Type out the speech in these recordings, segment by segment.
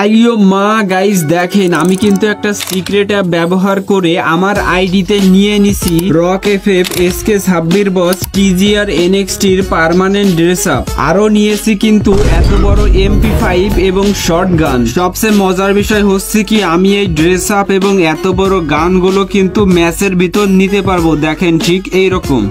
আইও মা গাইস, দেখেন আমি কিন্তু একটা সিক্রেট অ্যাপ ব্যবহার করে আমার আইডিতে নিয়ে নিছি রক এফএফ এসকে সাব্বির বস টিজিআর এনএক্সটির পার্মানেন্ট ড্রেস আপ। আরো নিয়েছি কিন্তু এত বড় MP5 এবং শর্ট গান। সবচেয়ে মজার বিষয় হচ্ছে কি আমি এই ড্রেস আপ এবং এত বড় গানগুলো কিন্তু ম্যাচের ভিতর নিতে পারবো। দেখেন ঠিক এইরকম।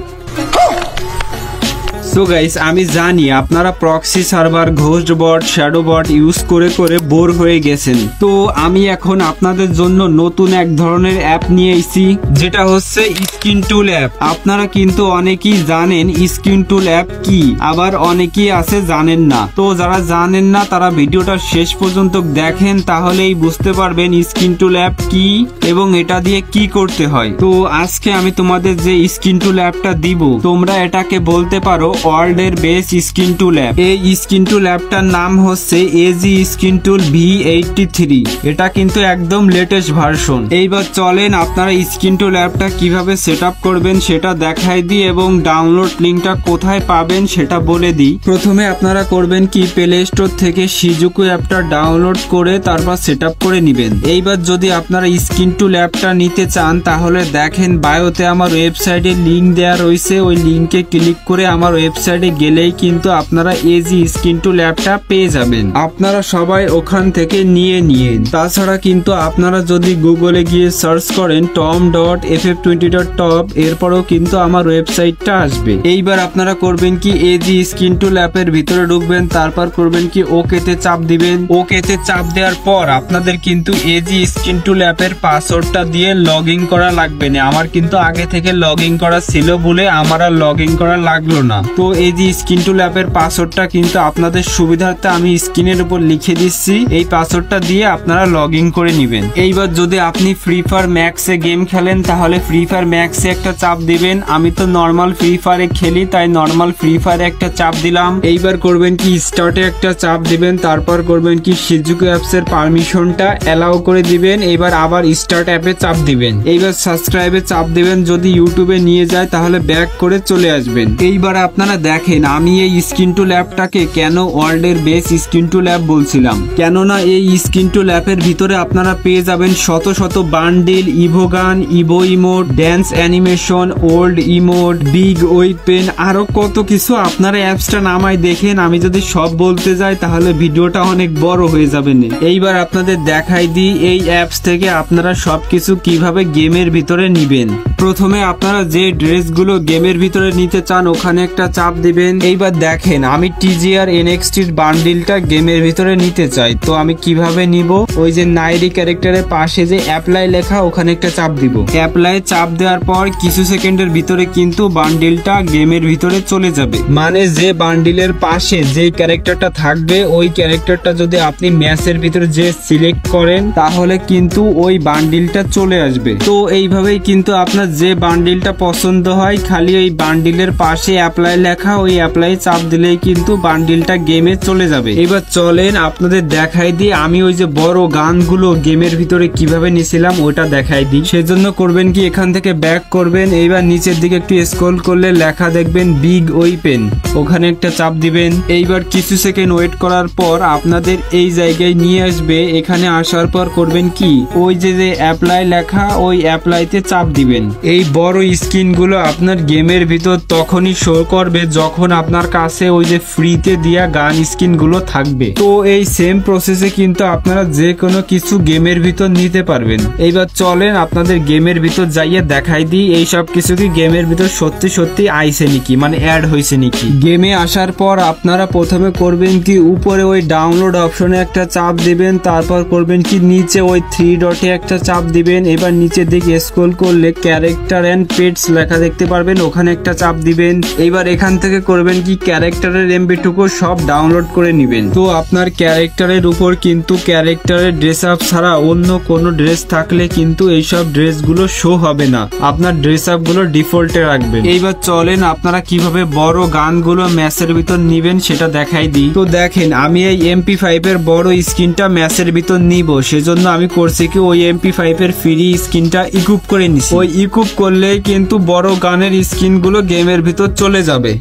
সো গাইস, আমি জানি আপনারা প্রক্সি সার্ভার, ঘোস্ট বট, শ্যাডো বট ইউজ করে করে বোর হয়ে গেছেন। তো আমি এখন আপনাদের জন্য নতুন এক ধরনের অ্যাপ নিয়ে এসেছি, যেটা হচ্ছে স্কিন টুল অ্যাপ। আপনারা কিন্তু অনেকেই জানেন স্কিন টুল অ্যাপ কি, আবার অনেকেই আছে জানেন না। তো যারা জানেন না তারা ভিডিওটা শেষ পর্যন্ত দেখেন, তাহলেই বুঝতে পারবেন স্কিন টুল অ্যাপ কি এবং এটা দিয়ে কি করতে হয়। তো আজকে আমি তোমাদের যে স্কিন টুল অ্যাপটা দিব, তোমরা এটাকে বলতে পারো ওয়ার্ল্ড এর বেস্ট স্কিন টুল অ্যাপ। এই স্কিন টুল অ্যাপটার নাম হচ্ছে এজি স্কিন টুল V83। এটা কিন্তু একদম লেটেস্ট ভার্সন। এইবার চলেন আপনারা স্কিন টুল অ্যাপটা কিভাবে সেট আপ করবেন সেটা দেখাই দিই এবং ডাউনলোড লিঙ্কটা কোথায় পাবেন সেটা বলে দিই। প্রথমে আপনারা করবেন কি, প্লে স্টোর থেকে শিজুকু অ্যাপটা ডাউনলোড করে তারপর সেট আপ করে নেবেন। এইবার যদি আপনারা স্কিন টুল অ্যাপটা নিতে চান তাহলে দেখেন বায়োতে আমার ওয়েবসাইটের লিঙ্ক দেওয়া রয়েছে। ওই লিঙ্কে ক্লিক করে আমার ওয়েবসাইটে গেলেই কিন্তু আপনারা এজি স্কিন টুল অ্যাপটা পেয়ে যাবেন। আপনারা সবাই ওখান থেকে নিয়ে নিন। তাছাড়া কিন্তু আপনারা যদি গুগলে গিয়ে সার্চ করেন tom.ff20.top, এরপরও কিন্তু আমার ওয়েবসাইটটা আসবে। এইবার আপনারা করবেন কি, এজি স্কিন টুল অ্যাপের ভিতরে ঢুকবেন, তারপর করবেন কি ওকেতে চাপ দিবেন। ওকেতে চাপ দেওয়ার পর আপনাদের কিন্তু এজি স্কিন টুল অ্যাপের পাসওয়ার্ডটা দিয়ে লগ ইন করা লাগবে না। আমার কিন্তু আগে থেকে লগ ইন করা ছিল বলে আমার আর লগ ইন করা লাগলো না। তো এই যে স্কিন টুল অ্যাপের পাসওয়ার্ডটা কিন্তু আপনাদের সুবিধার্থে আমি স্ক্রিনের উপর লিখে দিচ্ছি। এই পাসওয়ার্ডটা দিয়ে আপনারা লগ ইন করে নেবেন। এইবার যদি আপনি ফ্রি ফায়ার ম্যাক্সে গেম খেলেন তাহলে ফ্রি ফায়ার ম্যাক্সে একটা চাপ দিবেন। আমি তো নর্মাল ফ্রি ফায়ারে খেলি তাই নর্মাল ফ্রি ফায়ারে একটা চাপ দিলাম। এইবার করবেন কি স্টার্টে একটা চাপ দিবেন, তারপর করবেন কি শিজুকু অ্যাপস এর পারমিশনটা অ্যালাউ করে দিবেন। এইবার আবার স্টার্ট অ্যাপে চাপ দিবেন। এইবার সাবস্ক্রাইবে চাপ দিবেন। যদি ইউটিউবে নিয়ে যায় তাহলে ব্যাক করে চলে আসবেন। এইবার আপনারা দেখেন আমি এই স্কিন টুল অ্যাপটাকে কেন ওয়ার্ল্ডের বেস্ট স্কিন টুল অ্যাপ বলছিলাম। কেননা এই স্কিন টুল অ্যাপের ভিতরে আপনারা পেয়ে যাবেন শত শত bundle, evo gun, evo emote, dance animation, old emote, big weapon, আরো কত কিছু। আপনারা অ্যাপসটা নামায় দেখেন। আমি যদি সব বলতে যাই তাহলে ভিডিওটা অনেক বড় হয়ে যাবে। এইবার আপনাদের দেখাই দিই এই অ্যাপস থেকে আপনারা সবকিছু কিভাবে গেমের ভিতরে নিবেন। প্রথমে আপনারা যে ড্রেসগুলো গেমের ভিতরে নিতে চান ওখানে একটা চাপ দিবেন। এইবার দেখেন আমি টিজিআর এনএক্সটির বান্ডিলটা গেমের ভিতরে নিতে চাই। তো আমি কিভাবে নিব, ওই যে নাইরি ক্যারেক্টারের পাশে যে অ্যাপ্লাই লেখা ওখানে একটা চাপ দিব। অ্যাপ্লাই চাপ দেওয়ার পর কিছু সেকেন্ডের ভিতরে কিন্তু বান্ডিলটা গেমের ভিতরে চলে যাবে। মানে যে বান্ডিলের পাশে যে ক্যারেক্টারটা থাকবে ওই ক্যারেক্টারটা যদি আপনি ম্যাচের ভিতরে যে সিলেক্ট করেন তাহলে কিন্তু ওই বান্ডিলটা চলে আসবে। তো এইভাবেই কিন্তু আপনার যে বান্ডিলটা পছন্দ হয় খালি ওই বান্ডিলের পাশে অ্যাপ্লাই লেখা, ওই অ্যাপ্লাই চাপ দিলেই কিন্তু বান্ডিলটা গেমে চলে যাবে। এবার চলেন আপনাদের দেখাই দিই আমি ওই যে বড় গানগুলো গেমের ভিতরে কিভাবে নিয়েছিলাম ওটা দেখাই দিই। সেজন্য করবেন কি এখান থেকে ব্যাক করবেন। এইবার নিচের দিকে একটু স্ক্রল করলে লেখা দেখবেন বিগ ওয়েপেন, ওখানে একটা চাপ দিবেন। এইবার কিছু সেকেন্ড ওয়েট করার পর আপনাদের এই জায়গায় নিয়ে আসবে। এখানে আসার পর করবেন কি ওই যে অ্যাপ্লাই লেখা ওই অ্যাপ্লাইতে চাপ দিবেন। এই বড় স্ক্রিন গুলো আপনার গেমের ভিতর তখনই শো করবে যখন আপনার কাছে ওই যে ফ্রিতে দেয়া গান স্কিন গুলো থাকবে। তো এই সেম প্রসেসে কিন্তু আপনারা যে কোনো কিছু গেমের ভিতর নিতে পারবেন। এইবার চলেন আপনাদের গেমের ভিতর যাইয়ে দেখাই দিই এই সব কিছু কি গেমের ভিতর সত্যি সত্যি আইছে নাকি, মানে অ্যাড হয়েছে নাকি। গেমে আসার পর আপনারা প্রথমে করবেন কি উপরে ওই ডাউনলোড অপশনে একটা চাপ দিবেন, তারপর করবেন কি নিচে ওই 3 ডটে একটা চাপ দিবেন। এবার নিচের দিকে স্ক্রল করলে ক্যারেক্টার এন্ড পেটস লেখা দেখতে পারবেন, ওখানে একটা চাপ দিবেন। এইবার এখান থেকে করবেন কি ক্যারেক্টারের এমবি টুকু সব ডাউনলোড করে নেবেন। তো আপনার ক্যারেক্টারের উপর কিন্তু ক্যারেক্টারের ড্রেস আপ ছাড়া অন্য কোনো ড্রেস থাকলে কিন্তু এইসব ড্রেসগুলো শো হবে না। আপনার ড্রেস আপ গুলো ডিফল্টে রাখবেন। এইবার চলেন আপনারা কিভাবে বড় গানগুলো ম্যাচের ভিতর নিবেন সেটা দেখাই দিই। তো দেখেন আমি এই MP5 এর বড় স্ক্রিনটা ম্যাচের ভিতর নিব, সেজন্য আমি করছি কি ওই MP5 এর ফ্রি স্ক্রিনটা ইকুইপ করে নিছি। ওই ইকুইপ করলে কিন্তু বড় গানের স্ক্রিন গুলো গেমের ভিতর চলে যাবে।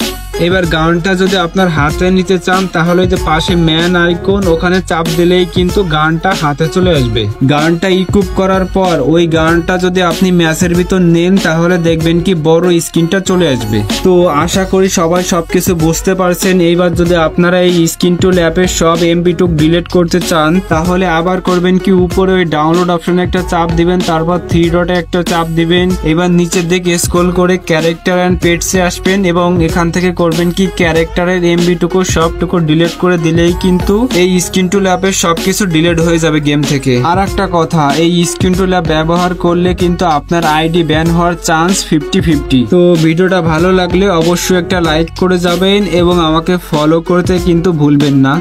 এবার গানটা যদি আপনার হাতে নিতে চান তাহলে যে পাশে ম্যান আইকন ওখানে চাপ দিলেই কিন্তু গানটা হাতে চলে আসবে। গানটা ইকুইপ করার পর ওই গানটা যদি আপনি ম্যাচের ভিতর নেন তাহলে দেখবেন কি বড় স্ক্রিনটা চলে আসবে। তো আশা করি সবাই সবকিছু বুঝতে পারছেন। এইবার যদি আপনারা এই স্ক্রিন টুল অ্যাপের সব এমপি2 ডিলিট করতে চান তাহলে আবার করবেন কি উপরে ওই ডাউনলোড অপশনে একটা চাপ দিবেন, তারপর 3 ডটে একটা চাপ দিবেন। এবার নিচের দিকে স্ক্রল করে ক্যারেক্টার এন্ড পেটসে আসবেন এবং এখান থেকে করবেন কি ক্যারেক্টারের এমবি সবটুকু ডিলিট করে দিলেই কিন্তু এই স্ক্রিন টুল অ্যাপের সবকিছু ডিলিট হয়ে যাবে গেম থেকে। আর একটা কথা, এই স্ক্রিন টুল অ্যাপ ব্যবহার করলে কিন্তু আপনার আইডি ব্যান হওয়ার চান্স 50-50। তো ভিডিওটা ভালো লাগলে অবশ্যই একটা লাইক করে যাবেন এবং আমাকে ফলো করতে কিন্তু ভুলবেন না।